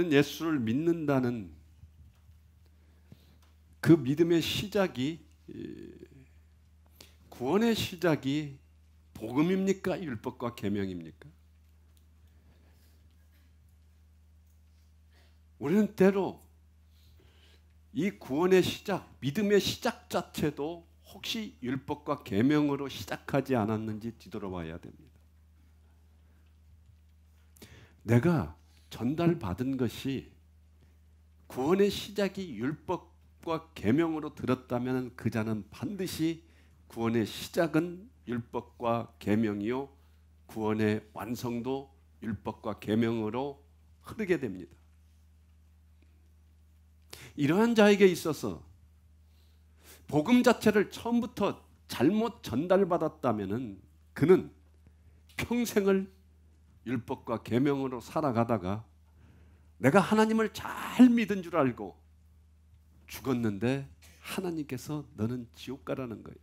우리는 예수를 믿는다는 그 믿음의 시작이, 구원의 시작이 복음입니까? 율법과 계명입니까? 우리는 때로 이 구원의 시작, 믿음의 시작 자체도 혹시 율법과 계명으로 시작하지 않았는지 뒤돌아봐야 됩니다. 내가 전달받은 것이 구원의 시작이 율법과 계명으로 들었다면 그 자는 반드시 구원의 시작은 율법과 계명이요 구원의 완성도 율법과 계명으로 흐르게 됩니다. 이러한 자에게 있어서 복음 자체를 처음부터 잘못 전달받았다면 그는 평생을 율법과 계명으로 살아가다가 내가 하나님을 잘 믿은 줄 알고 죽었는데 하나님께서 너는 지옥 가라는 거예요.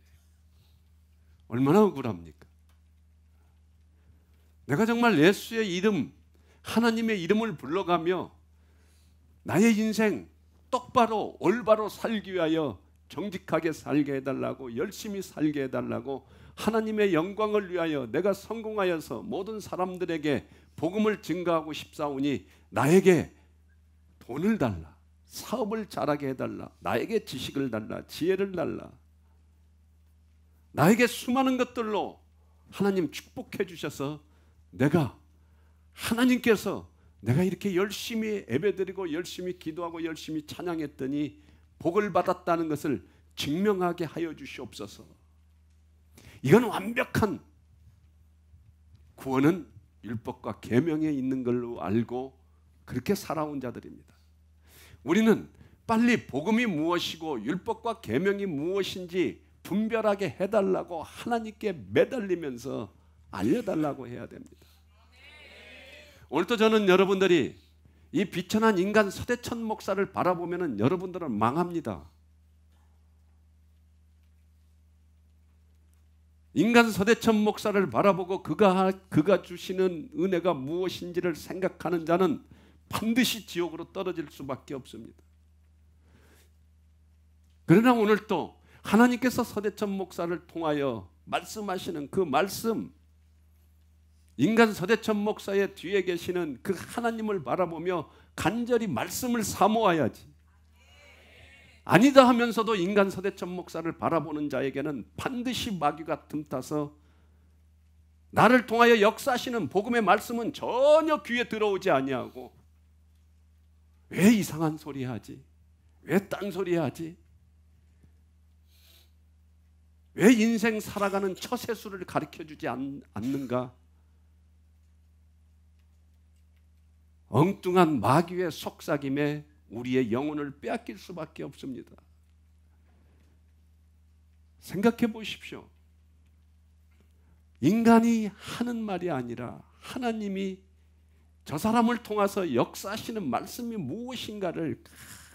얼마나 억울합니까? 내가 정말 예수의 이름, 하나님의 이름을 불러가며 나의 인생 똑바로 올바로 살기 위하여 정직하게 살게 해달라고, 열심히 살게 해달라고, 하나님의 영광을 위하여 내가 성공하여서 모든 사람들에게 복음을 증거하고 싶사오니 나에게 돈을 달라, 사업을 잘하게 해달라, 나에게 지식을 달라, 지혜를 달라, 나에게 수많은 것들로 하나님 축복해 주셔서 내가 하나님께서 내가 이렇게 열심히 예배드리고 열심히 기도하고 열심히 찬양했더니 복을 받았다는 것을 증명하게 하여 주시옵소서. 이건 완벽한 구원은 율법과 계명에 있는 걸로 알고 그렇게 살아온 자들입니다. 우리는 빨리 복음이 무엇이고 율법과 계명이 무엇인지 분별하게 해달라고 하나님께 매달리면서 알려달라고 해야 됩니다. 오늘도 저는 여러분들이 이 비천한 인간 서대천 목사를 바라보면 여러분들은 망합니다. 인간 서대천 목사를 바라보고 그가 주시는 은혜가 무엇인지를 생각하는 자는 반드시 지옥으로 떨어질 수밖에 없습니다. 그러나 오늘 또 하나님께서 서대천 목사를 통하여 말씀하시는 그 말씀, 인간 서대천 목사의 뒤에 계시는 그 하나님을 바라보며 간절히 말씀을 사모해야지. 아니다 하면서도 인간 서대천 목사를 바라보는 자에게는 반드시 마귀가 틈타서 나를 통하여 역사하시는 복음의 말씀은 전혀 귀에 들어오지 아니하고 왜 이상한 소리 하지? 왜 딴소리 하지? 왜 인생 살아가는 처세술을 가르쳐주지 않는가? 엉뚱한 마귀의 속삭임에 우리의 영혼을 빼앗길 수밖에 없습니다. 생각해 보십시오. 인간이 하는 말이 아니라 하나님이 저 사람을 통해서 역사하시는 말씀이 무엇인가를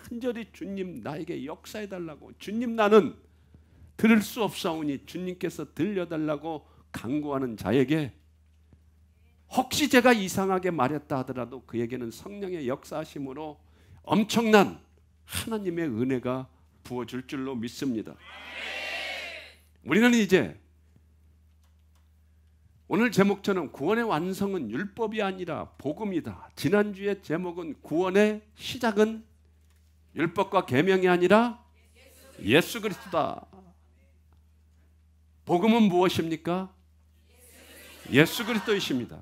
간절히 주님 나에게 역사해 달라고, 주님 나는 들을 수 없사오니 주님께서 들려달라고 간구하는 자에게 혹시 제가 이상하게 말했다 하더라도 그에게는 성령의 역사하심으로 엄청난 하나님의 은혜가 부어줄 줄로 믿습니다. 우리는 이제 오늘 제목처럼 구원의 완성은 율법이 아니라 복음이다. 지난주의 제목은 구원의 시작은 율법과 계명이 아니라 예수 그리스도다. 복음은 무엇입니까? 예수 그리스도이십니다.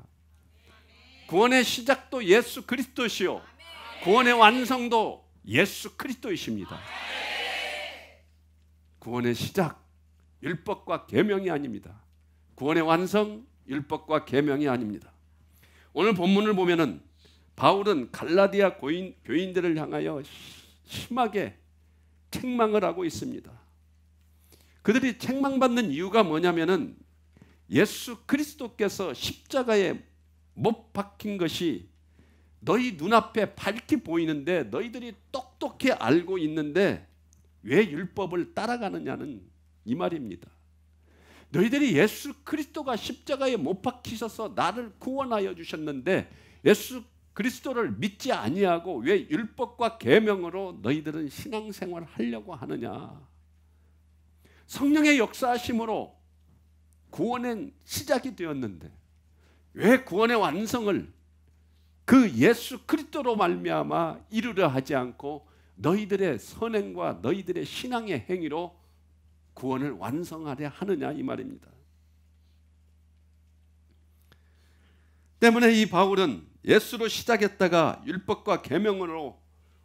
구원의 시작도 예수 그리스도시요 구원의 완성도 예수 그리스도이십니다. 구원의 시작 율법과 계명이 아닙니다. 구원의 완성 율법과 계명이 아닙니다. 오늘 본문을 보면은 바울은 갈라디아 교인들을 향하여 심하게 책망을 하고 있습니다. 그들이 책망받는 이유가 뭐냐면은 예수 그리스도께서 십자가에 못 박힌 것이 너희 눈앞에 밝게 보이는데 너희들이 똑똑히 알고 있는데 왜 율법을 따라가느냐는 이 말입니다. 너희들이 예수 그리스도가 십자가에 못 박히셔서 나를 구원하여 주셨는데 예수 그리스도를 믿지 아니하고 왜 율법과 계명으로 너희들은 신앙생활을 하려고 하느냐. 성령의 역사하심으로 구원의 시작이 되었는데 왜 구원의 완성을 그 예수 그리스도로 말미암아 이루려 하지 않고 너희들의 선행과 너희들의 신앙의 행위로 구원을 완성하려 하느냐 이 말입니다. 때문에 이 바울은 예수로 시작했다가 율법과 계명으로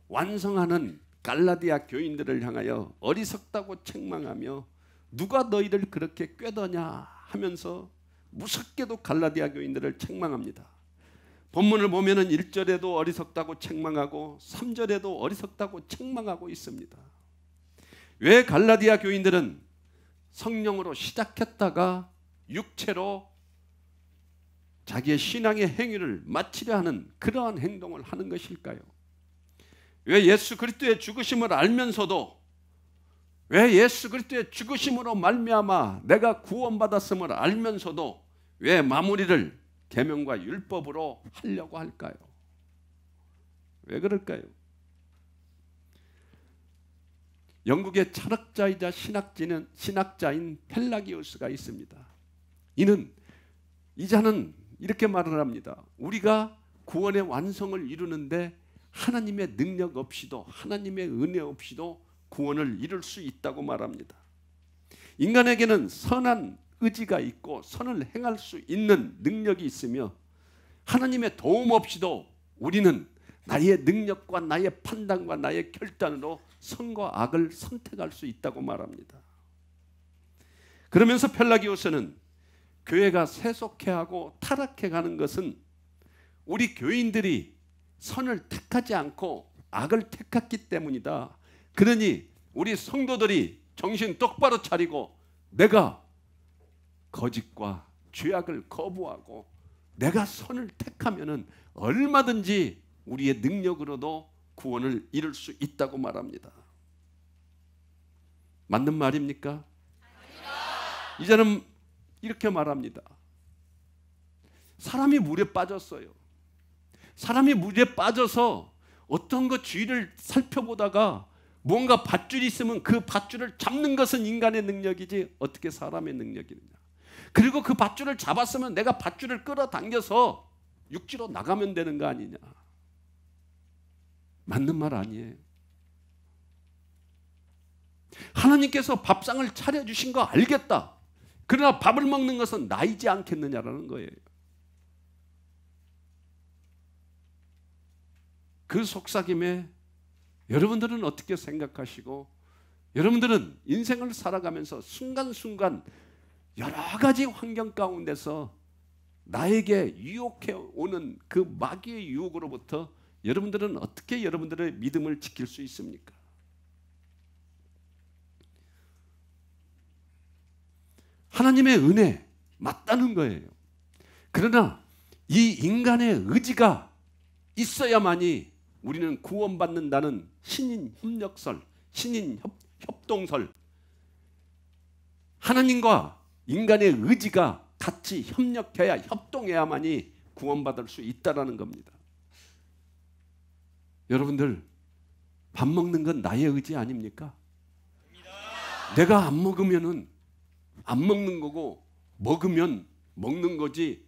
완성하는 갈라디아 교인들을 향하여 어리석다고 책망하며 누가 너희를 그렇게 꾀더냐 하면서 무섭게도 갈라디아 교인들을 책망합니다. 본문을 보면은 1절에도 어리석다고 책망하고 3절에도 어리석다고 책망하고 있습니다. 왜 갈라디아 교인들은 성령으로 시작했다가 육체로 자기의 신앙의 행위를 마치려 하는 그러한 행동을 하는 것일까요? 왜 예수 그리스도의 죽으심을 알면서도 왜 예수 그리스도의 죽으심으로 말미암아 내가 구원받았음을 알면서도 왜 마무리를 계명과 율법으로 하려고 할까요? 왜 그럴까요? 영국의 철학자이자 신학자인 펠라기우스가 있습니다. 이 자는 이렇게 말을 합니다. 우리가 구원의 완성을 이루는데 하나님의 능력 없이도 하나님의 은혜 없이도 구원을 이룰 수 있다고 말합니다. 인간에게는 선한 의지가 있고 선을 행할 수 있는 능력이 있으며 하나님의 도움 없이도 우리는 나의 능력과 나의 판단과 나의 결단으로 선과 악을 선택할 수 있다고 말합니다. 그러면서 펠라기오스는 교회가 세속해하고 타락해가는 것은 우리 교인들이 선을 택하지 않고 악을 택했기 때문이다. 그러니 우리 성도들이 정신 똑바로 차리고 내가 거짓과 죄악을 거부하고 내가 선을 택하면은 얼마든지 우리의 능력으로도 구원을 이룰 수 있다고 말합니다. 맞는 말입니까? 이제는 이렇게 말합니다. 사람이 물에 빠졌어요. 사람이 물에 빠져서 어떤 것 주위를 살펴보다가 뭔가 밧줄이 있으면 그 밧줄을 잡는 것은 인간의 능력이지 어떻게 사람의 능력이느냐. 그리고 그 밧줄을 잡았으면 내가 밧줄을 끌어당겨서 육지로 나가면 되는 거 아니냐. 맞는 말 아니에요. 하나님께서 밥상을 차려주신 거 알겠다. 그러나 밥을 먹는 것은 나이지 않겠느냐라는 거예요. 그 속삭임에 여러분들은 어떻게 생각하시고 여러분들은 인생을 살아가면서 순간순간 여러 가지 환경 가운데서 나에게 유혹해 오는 그 마귀의 유혹으로부터 여러분들은 어떻게 여러분들의 믿음을 지킬 수 있습니까? 하나님의 은혜 맞다는 거예요. 그러나 이 인간의 의지가 있어야만이 우리는 구원받는다는 신인 협력설, 신인 협동설, 하나님과 인간의 의지가 같이 협력해야 협동해야만이 구원받을 수 있다라는 겁니다. 여러분들 밥 먹는 건 나의 의지 아닙니까? 내가 안 먹으면은 안 먹는 거고 먹으면 먹는 거지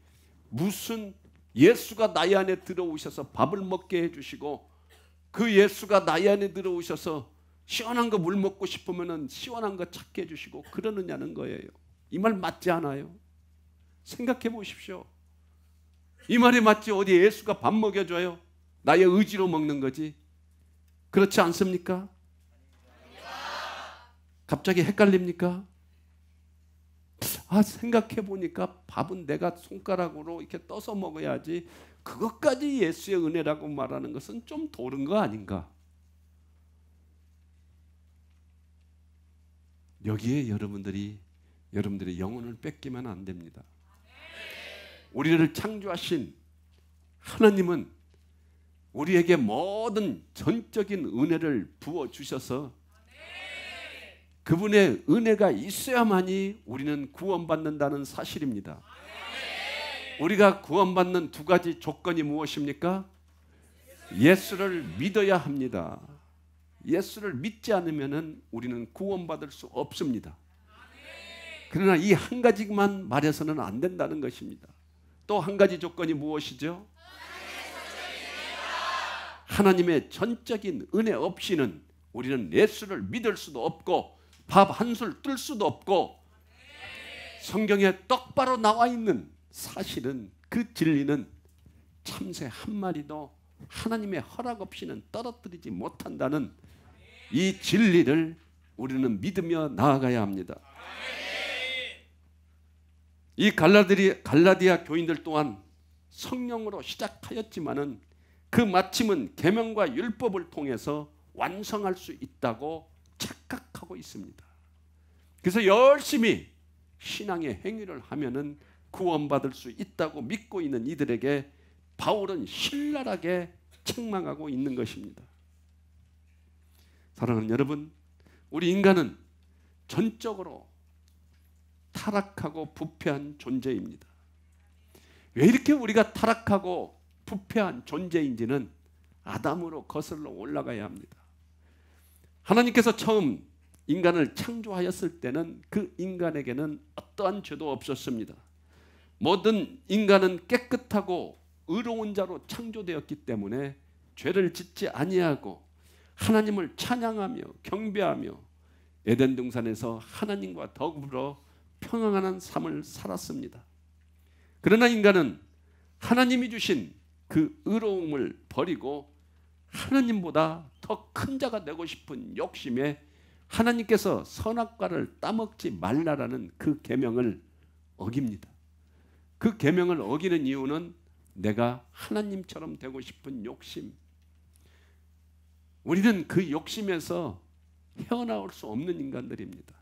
무슨 예수가 나의 안에 들어오셔서 밥을 먹게 해주시고 그 예수가 나의 안에 들어오셔서 시원한 거 물 먹고 싶으면은 시원한 거 찾게 해주시고 그러느냐는 거예요. 이 말 맞지 않아요? 생각해 보십시오. 이 말이 맞지? 어디 예수가 밥 먹여줘요? 나의 의지로 먹는 거지. 그렇지 않습니까? 갑자기 헷갈립니까? 생각해 보니까 밥은 내가 손가락으로 이렇게 떠서 먹어야지 그것까지 예수의 은혜라고 말하는 것은 좀 도른 거 아닌가? 여기에 여러분들의 영혼을 뺏기면 안 됩니다. 우리를 창조하신 하나님은 우리에게 모든 전적인 은혜를 부어주셔서 그분의 은혜가 있어야만이 우리는 구원받는다는 사실입니다. 우리가 구원받는 두 가지 조건이 무엇입니까? 예수를 믿어야 합니다. 예수를 믿지 않으면 우리는 구원받을 수 없습니다. 그러나 이 한 가지만 말해서는 안 된다는 것입니다. 또 한 가지 조건이 무엇이죠? 하나님의 전적인 은혜 없이는 우리는 예수를 믿을 수도 없고 밥 한술 뜰 수도 없고, 성경에 똑바로 나와 있는 사실은, 그 진리는 참새 한 마리도 하나님의 허락 없이는 떨어뜨리지 못한다는 이 진리를 우리는 믿으며 나아가야 합니다. 이 갈라디아 교인들 또한 성령으로 시작하였지만은 그 마침은 계명과 율법을 통해서 완성할 수 있다고 착각하고 있습니다. 그래서 열심히 신앙의 행위를 하면은 구원받을 수 있다고 믿고 있는 이들에게 바울은 신랄하게 책망하고 있는 것입니다. 사랑하는 여러분, 우리 인간은 전적으로 타락하고 부패한 존재입니다. 왜 이렇게 우리가 타락하고 부패한 존재인지는 아담으로 거슬러 올라가야 합니다. 하나님께서 처음 인간을 창조하였을 때는 그 인간에게는 어떠한 죄도 없었습니다. 모든 인간은 깨끗하고 의로운 자로 창조되었기 때문에 죄를 짓지 아니하고 하나님을 찬양하며 경배하며 에덴 동산에서 하나님과 더불어 평안한 삶을 살았습니다. 그러나 인간은 하나님이 주신 그 의로움을 버리고 하나님보다 더 큰 자가 되고 싶은 욕심에 하나님께서 선악과를 따먹지 말라라는 그 계명을 어깁니다. 그 계명을 어기는 이유는 내가 하나님처럼 되고 싶은 욕심. 우리는 그 욕심에서 헤어나올 수 없는 인간들입니다.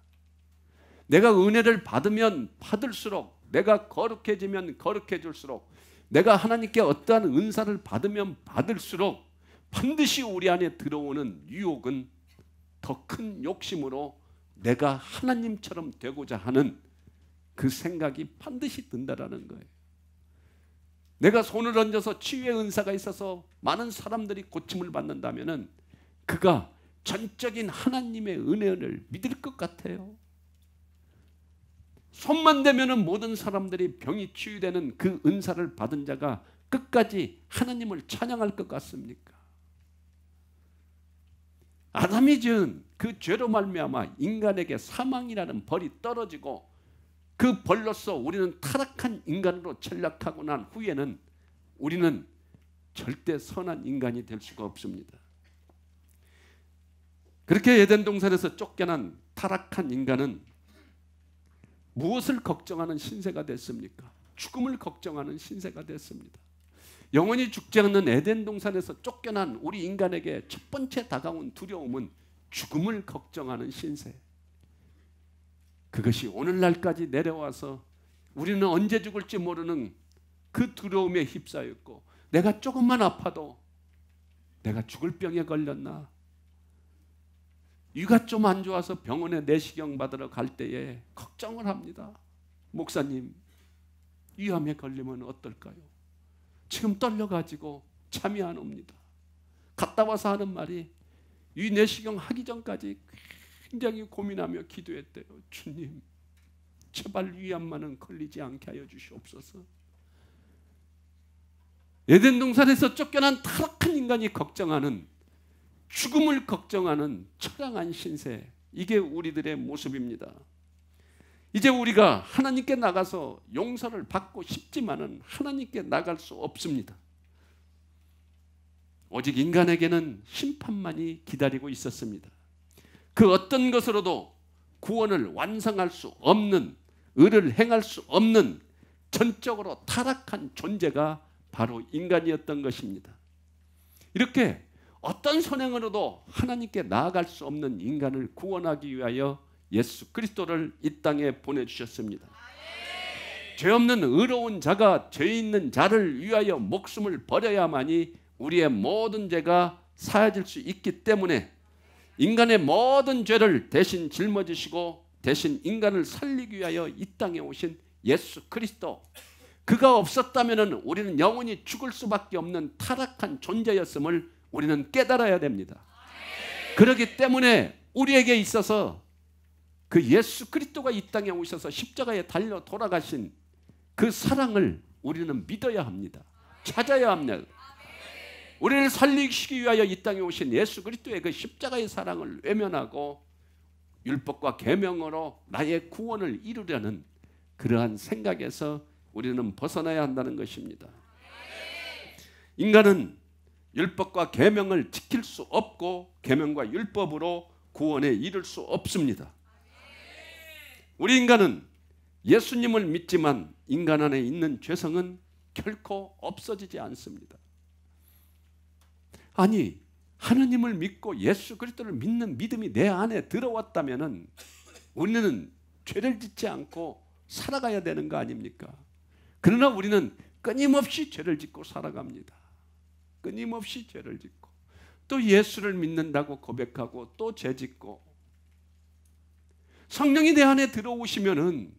내가 은혜를 받으면 받을수록, 내가 거룩해지면 거룩해질수록, 내가 하나님께 어떠한 은사를 받으면 받을수록 반드시 우리 안에 들어오는 유혹은 더 큰 욕심으로 내가 하나님처럼 되고자 하는 그 생각이 반드시 든다라는 거예요. 내가 손을 얹어서 치유의 은사가 있어서 많은 사람들이 고침을 받는다면은 그가 전적인 하나님의 은혜를 믿을 것 같아요. 손만 대면은 모든 사람들이 병이 치유되는 그 은사를 받은 자가 끝까지 하나님을 찬양할 것 같습니까? 아담이 지은 그 죄로 말미암아 인간에게 사망이라는 벌이 떨어지고 그 벌로서 우리는 타락한 인간으로 전락하고 난 후에는 우리는 절대 선한 인간이 될 수가 없습니다. 그렇게 에덴 동산에서 쫓겨난 타락한 인간은 무엇을 걱정하는 신세가 됐습니까? 죽음을 걱정하는 신세가 됐습니다. 영원히 죽지 않는 에덴 동산에서 쫓겨난 우리 인간에게 첫 번째 다가온 두려움은 죽음을 걱정하는 신세. 그것이 오늘날까지 내려와서 우리는 언제 죽을지 모르는 그 두려움에 휩싸였고, 내가 조금만 아파도 내가 죽을 병에 걸렸나? 위가 좀 안 좋아서 병원에 내시경 받으러 갈 때에 걱정을 합니다. 목사님, 위암에 걸리면 어떨까요? 지금 떨려가지고 잠이 안 옵니다. 갔다 와서 하는 말이, 위 내시경 하기 전까지 굉장히 고민하며 기도했대요. 주님, 제발 위암만은 걸리지 않게 하여 주시옵소서. 에덴 동산에서 쫓겨난 타락한 인간이 걱정하는, 죽음을 걱정하는 처량한 신세, 이게 우리들의 모습입니다. 이제 우리가 하나님께 나가서 용서를 받고 싶지만은 하나님께 나갈 수 없습니다. 오직 인간에게는 심판만이 기다리고 있었습니다. 그 어떤 것으로도 구원을 완성할 수 없는, 의를 행할 수 없는 전적으로 타락한 존재가 바로 인간이었던 것입니다. 이렇게 어떤 선행으로도 하나님께 나아갈 수 없는 인간을 구원하기 위하여 예수 그리스도를 이 땅에 보내주셨습니다. 죄 없는 의로운 자가 죄 있는 자를 위하여 목숨을 버려야만이 우리의 모든 죄가 사해질 수 있기 때문에 인간의 모든 죄를 대신 짊어지시고 대신 인간을 살리기 위하여 이 땅에 오신 예수 그리스도, 그가 없었다면 우리는 영원히 죽을 수밖에 없는 타락한 존재였음을 우리는 깨달아야 됩니다. 그렇기 때문에 우리에게 있어서 그 예수 그리스도가 이 땅에 오셔서 십자가에 달려 돌아가신 그 사랑을 우리는 믿어야 합니다. 찾아야 합니다. 우리를 살리시기 위하여 이 땅에 오신 예수 그리스도의 그 십자가의 사랑을 외면하고 율법과 계명으로 나의 구원을 이루려는 그러한 생각에서 우리는 벗어나야 한다는 것입니다. 인간은 율법과 계명을 지킬 수 없고 계명과 율법으로 구원에 이를 수 없습니다. 우리 인간은 예수님을 믿지만 인간 안에 있는 죄성은 결코 없어지지 않습니다. 아니, 하느님을 믿고 예수 그리스도를 믿는 믿음이 내 안에 들어왔다면 우리는 죄를 짓지 않고 살아가야 되는 거 아닙니까? 그러나 우리는 끊임없이 죄를 짓고 살아갑니다. 끊임없이 죄를 짓고 또 예수를 믿는다고 고백하고 또 죄 짓고. 성령이 내 안에 들어오시면은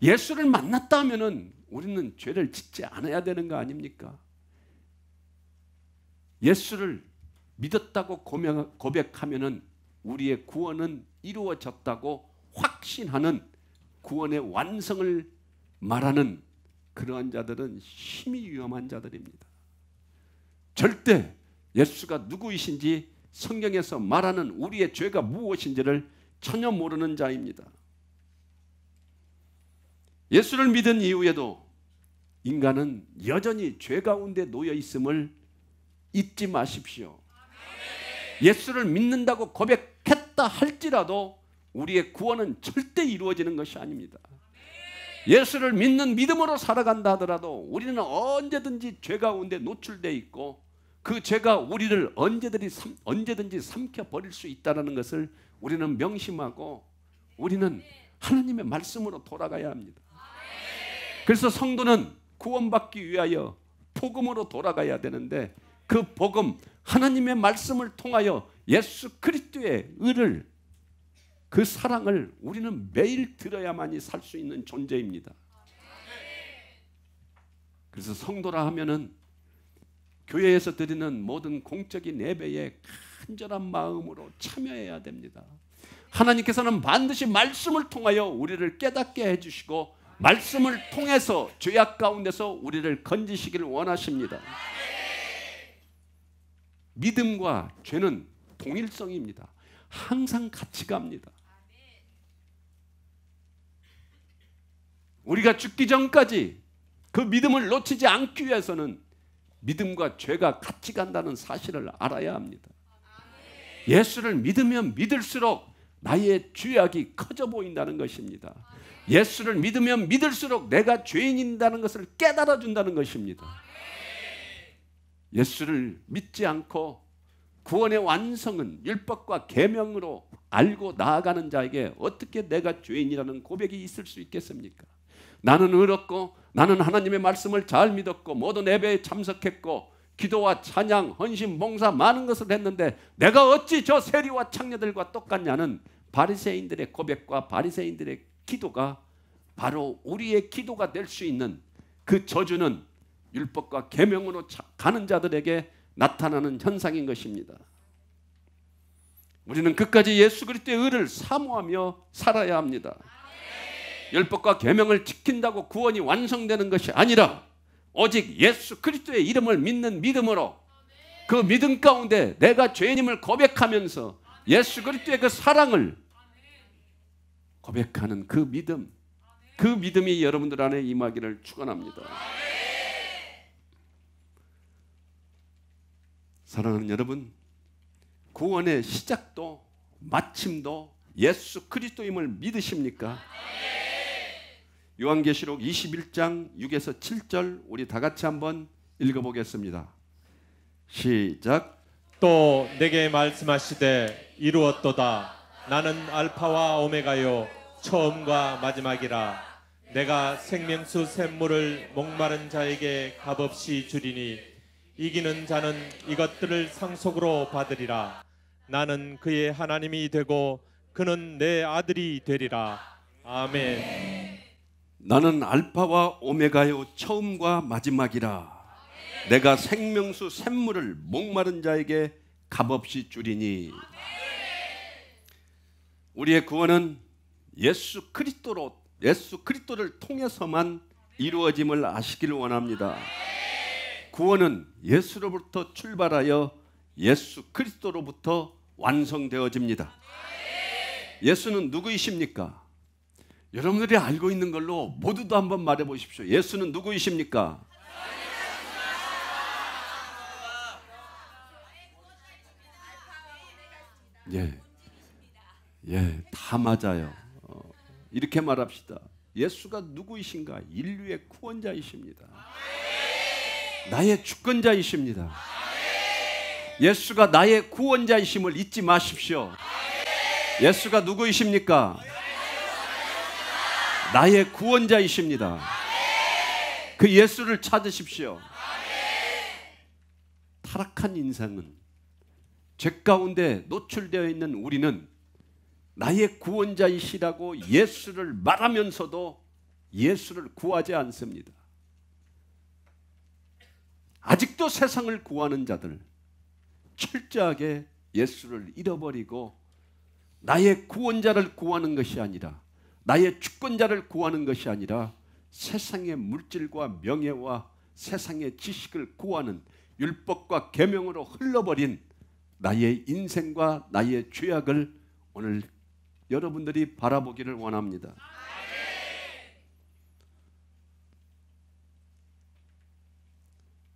예수를 만났다 하면은 우리는 죄를 짓지 않아야 되는 거 아닙니까? 예수를 믿었다고 고백하면은 우리의 구원은 이루어졌다고 확신하는 구원의 완성을 말하는 그러한 자들은 심히 위험한 자들입니다. 절대 예수가 누구이신지 성경에서 말하는 우리의 죄가 무엇인지를 전혀 모르는 자입니다. 예수를 믿은 이후에도 인간은 여전히 죄 가운데 놓여 있음을 잊지 마십시오. 예수를 믿는다고 고백했다 할지라도 우리의 구원은 절대 이루어지는 것이 아닙니다. 예수를 믿는 믿음으로 살아간다 하더라도 우리는 언제든지 죄 가운데 노출되어 있고 그 죄가 우리를 언제든지 삼켜버릴 수 있다는 것을 우리는 명심하고 우리는 하나님의 말씀으로 돌아가야 합니다. 그래서 성도는 구원받기 위하여 복음으로 돌아가야 되는데 그 복음, 하나님의 말씀을 통하여 예수 그리스도의 의를, 그 사랑을 우리는 매일 들어야만이 살 수 있는 존재입니다. 그래서 성도라 하면은 교회에서 드리는 모든 공적인 예배에 간절한 마음으로 참여해야 됩니다. 하나님께서는 반드시 말씀을 통하여 우리를 깨닫게 해주시고 말씀을 통해서 죄악 가운데서 우리를 건지시기를 원하십니다. 믿음과 죄는 동일성입니다. 항상 같이 갑니다. 우리가 죽기 전까지 그 믿음을 놓치지 않기 위해서는 믿음과 죄가 같이 간다는 사실을 알아야 합니다. 예수를 믿으면 믿을수록 나의 죄악이 커져 보인다는 것입니다. 예수를 믿으면 믿을수록 내가 죄인이라는 것을 깨달아 준다는 것입니다. 예수를 믿지 않고 구원의 완성은 율법과 계명으로 알고 나아가는 자에게 어떻게 내가 죄인이라는 고백이 있을 수 있겠습니까? 나는 의롭고 나는 하나님의 말씀을 잘 믿었고 모든 예배에 참석했고 기도와 찬양, 헌신, 봉사 많은 것을 했는데 내가 어찌 저 세리와 창녀들과 똑같냐는 바리새인들의 고백과 바리새인들의 기도가 바로 우리의 기도가 될 수 있는 그 저주는 율법과 계명으로 가는 자들에게 나타나는 현상인 것입니다. 우리는 끝까지 예수 그리스도의 의를 사모하며 살아야 합니다. 율법과 계명을 지킨다고 구원이 완성되는 것이 아니라 오직 예수 그리스도의 이름을 믿는 믿음으로 그 믿음 가운데 내가 죄인임을 고백하면서 예수 그리스도의 그 사랑을 고백하는 그 믿음, 그 믿음이 여러분들 안에 임하기를 축원합니다. 사랑하는 여러분, 구원의 시작도 마침도 예수 그리스도임을 믿으십니까? 요한계시록 21장 6에서 7절 우리 다 같이 한번 읽어보겠습니다. 시작. 또 내게 말씀하시되 이루었도다. 나는 알파와 오메가요 처음과 마지막이라. 내가 생명수 샘물을 목마른 자에게 값없이 주리니 이기는 자는 이것들을 상속으로 받으리라. 나는 그의 하나님이 되고 그는 내 아들이 되리라. 아멘. 나는 알파와 오메가요 처음과 마지막이라. 내가 생명수 샘물을 목마른 자에게 값없이 주리니. 우리의 구원은 예수 그리스도를 통해서만 이루어짐을 아시기를 원합니다. 구원은 예수로부터 출발하여 예수 그리스도로부터 완성되어집니다. 예수는 누구이십니까? 여러분들이 알고 있는 걸로 모두도 한번 말해 보십시오. 예수는 누구이십니까? 다 맞아요. 이렇게 말합시다. 예수가 누구이신가? 인류의 구원자이십니다. 나의 주권자이십니다. 예수가 나의 구원자이심을 잊지 마십시오. 예수가 누구이십니까? 나의 구원자이십니다. 그 예수를 찾으십시오. 타락한 인생은, 죄 가운데 노출되어 있는 우리는 나의 구원자이시라고 예수를 말하면서도 예수를 구하지 않습니다. 아직도 세상을 구하는 자들, 철저하게 예수를 잃어버리고 나의 구원자를 구하는 것이 아니라, 나의 주권자를 구하는 것이 아니라 세상의 물질과 명예와 세상의 지식을 구하는 율법과 계명으로 흘러버린 나의 인생과 나의 죄악을 오늘 여러분들이 바라보기를 원합니다.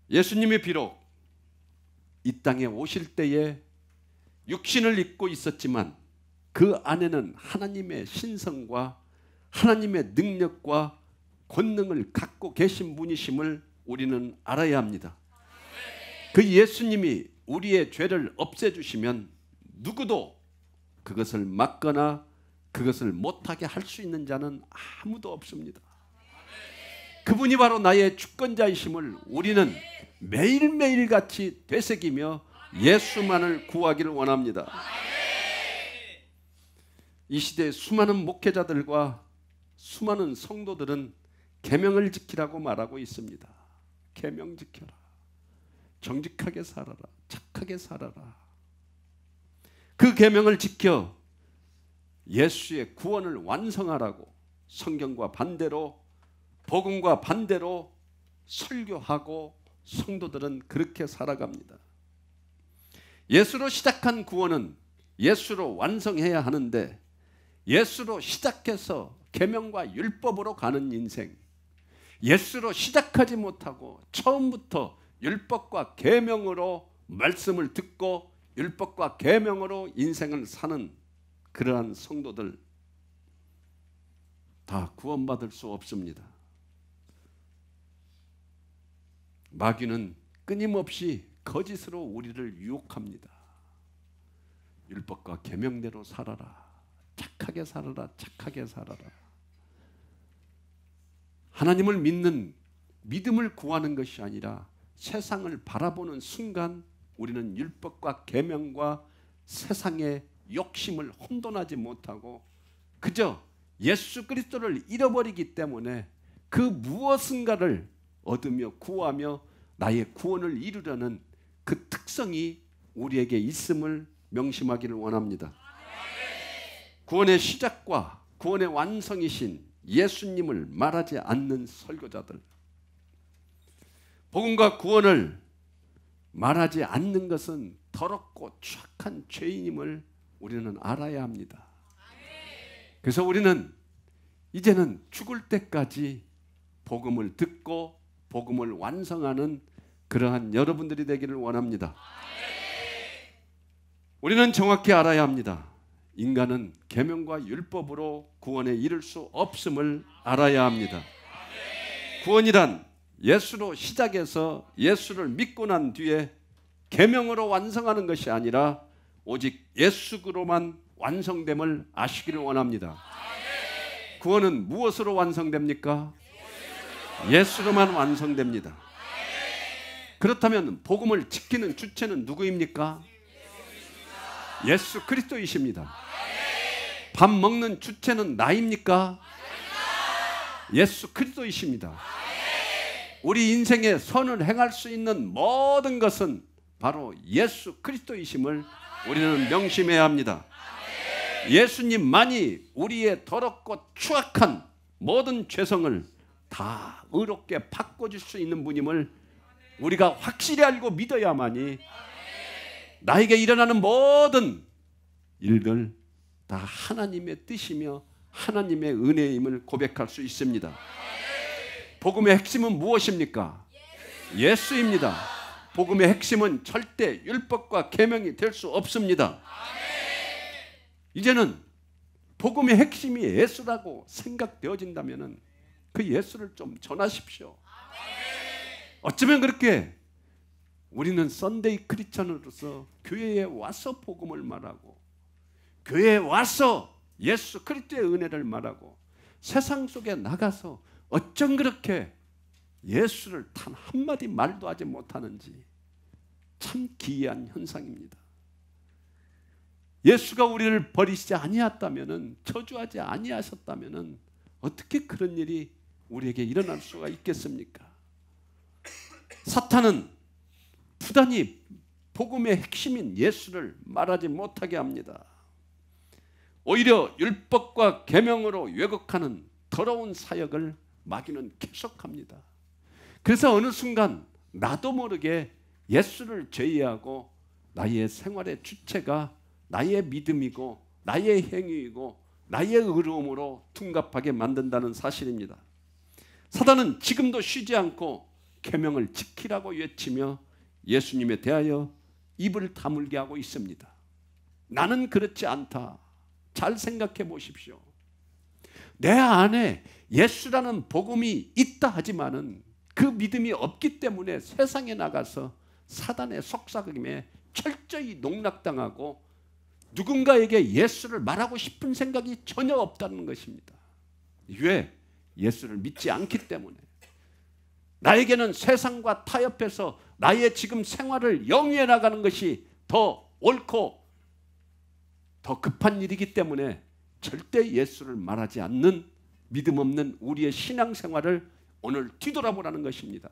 예수님이 비록 이 땅에 오실 때에 육신을 입고 있었지만 그 안에는 하나님의 신성과 하나님의 능력과 권능을 갖고 계신 분이심을 우리는 알아야 합니다. 그 예수님이 우리의 죄를 없애주시면 누구도 그것을 막거나 그것을 못하게 할 수 있는 자는 아무도 없습니다. 그분이 바로 나의 주권자이심을 우리는 매일매일 같이 되새기며 예수만을 구하기를 원합니다. 이 시대의 수많은 목회자들과 수많은 성도들은 계명을 지키라고 말하고 있습니다. 계명 지켜라. 정직하게 살아라. 착하게 살아라. 그 계명을 지켜 예수의 구원을 완성하라고 성경과 반대로, 복음과 반대로 설교하고 성도들은 그렇게 살아갑니다. 예수로 시작한 구원은 예수로 완성해야 하는데, 예수로 시작해서 계명과 율법으로 가는 인생, 예수로 시작하지 못하고 처음부터 율법과 계명으로 말씀을 듣고 율법과 계명으로 인생을 사는 그러한 성도들 다 구원받을 수 없습니다. 마귀는 끊임없이 거짓으로 우리를 유혹합니다. 율법과 계명대로 살아라. 착하게 살아라. 착하게 살아라. 하나님을 믿는 믿음을 구하는 것이 아니라 세상을 바라보는 순간 우리는 율법과 계명과 세상의 욕심을 혼돈하지 못하고 그저 예수 그리스도를 잃어버리기 때문에 그 무엇인가를 얻으며 구하며 나의 구원을 이루려는 그 특성이 우리에게 있음을 명심하기를 원합니다. 구원의 시작과 구원의 완성이신 예수님을 말하지 않는 설교자들, 복음과 구원을 말하지 않는 것은 더럽고 추악한 죄인임을 우리는 알아야 합니다. 그래서 우리는 이제는 죽을 때까지 복음을 듣고 복음을 완성하는 그러한 여러분들이 되기를 원합니다. 우리는 정확히 알아야 합니다. 인간은 계명과 율법으로 구원에 이를 수 없음을 알아야 합니다. 구원이란 예수로 시작해서 예수를 믿고 난 뒤에 계명으로 완성하는 것이 아니라 오직 예수로만 완성됨을 아시기를 원합니다. 구원은 무엇으로 완성됩니까? 예수로만 완성됩니다. 그렇다면 복음을 지키는 주체는 누구입니까? 예수 그리스도이십니다. 밥 먹는 주체는 나입니까? 예수 그리스도이십니다. 우리 인생에 선을 행할 수 있는 모든 것은 바로 예수 그리스도이심을 우리는 명심해야 합니다. 예수님만이 우리의 더럽고 추악한 모든 죄성을 다 의롭게 바꿔줄 수 있는 분임을 우리가 확실히 알고 믿어야만이 나에게 일어나는 모든 일들 다 하나님의 뜻이며 하나님의 은혜임을 고백할 수 있습니다. 복음의 핵심은 무엇입니까? 예수입니다. 복음의 핵심은 절대 율법과 계명이 될 수 없습니다. 이제는 복음의 핵심이 예수라고 생각되어진다면 그 예수를 좀 전하십시오. 어쩌면 그렇게 우리는 썬데이 크리스천으로서 교회에 와서 복음을 말하고 교회에 와서 예수 그리스도의 은혜를 말하고 세상 속에 나가서 어쩜 그렇게 예수를 단 한마디 말도 하지 못하는지 참 기이한 현상입니다. 예수가 우리를 버리시지 아니했다면, 저주하지 아니하셨다면 어떻게 그런 일이 우리에게 일어날 수가 있겠습니까? 사탄은 부단히 복음의 핵심인 예수를 말하지 못하게 합니다. 오히려 율법과 계명으로 왜곡하는 더러운 사역을 마귀는 계속합니다. 그래서 어느 순간 나도 모르게 예수를 제의하고 나의 생활의 주체가 나의 믿음이고 나의 행위이고 나의 의로움으로 둔갑하게 만든다는 사실입니다. 사단은 지금도 쉬지 않고 계명을 지키라고 외치며 예수님에 대하여 입을 다물게 하고 있습니다. 나는 그렇지 않다. 잘 생각해 보십시오. 내 안에 예수라는 복음이 있다 하지만은 그 믿음이 없기 때문에 세상에 나가서 사단의 속삭임에 철저히 농락당하고 누군가에게 예수를 말하고 싶은 생각이 전혀 없다는 것입니다. 왜? 예수를 믿지 않기 때문에. 나에게는 세상과 타협해서 나의 지금 생활을 영위해 나가는 것이 더 옳고 더 급한 일이기 때문에 절대 예수를 말하지 않는 믿음 없는 우리의 신앙생활을 오늘 뒤돌아보라는 것입니다.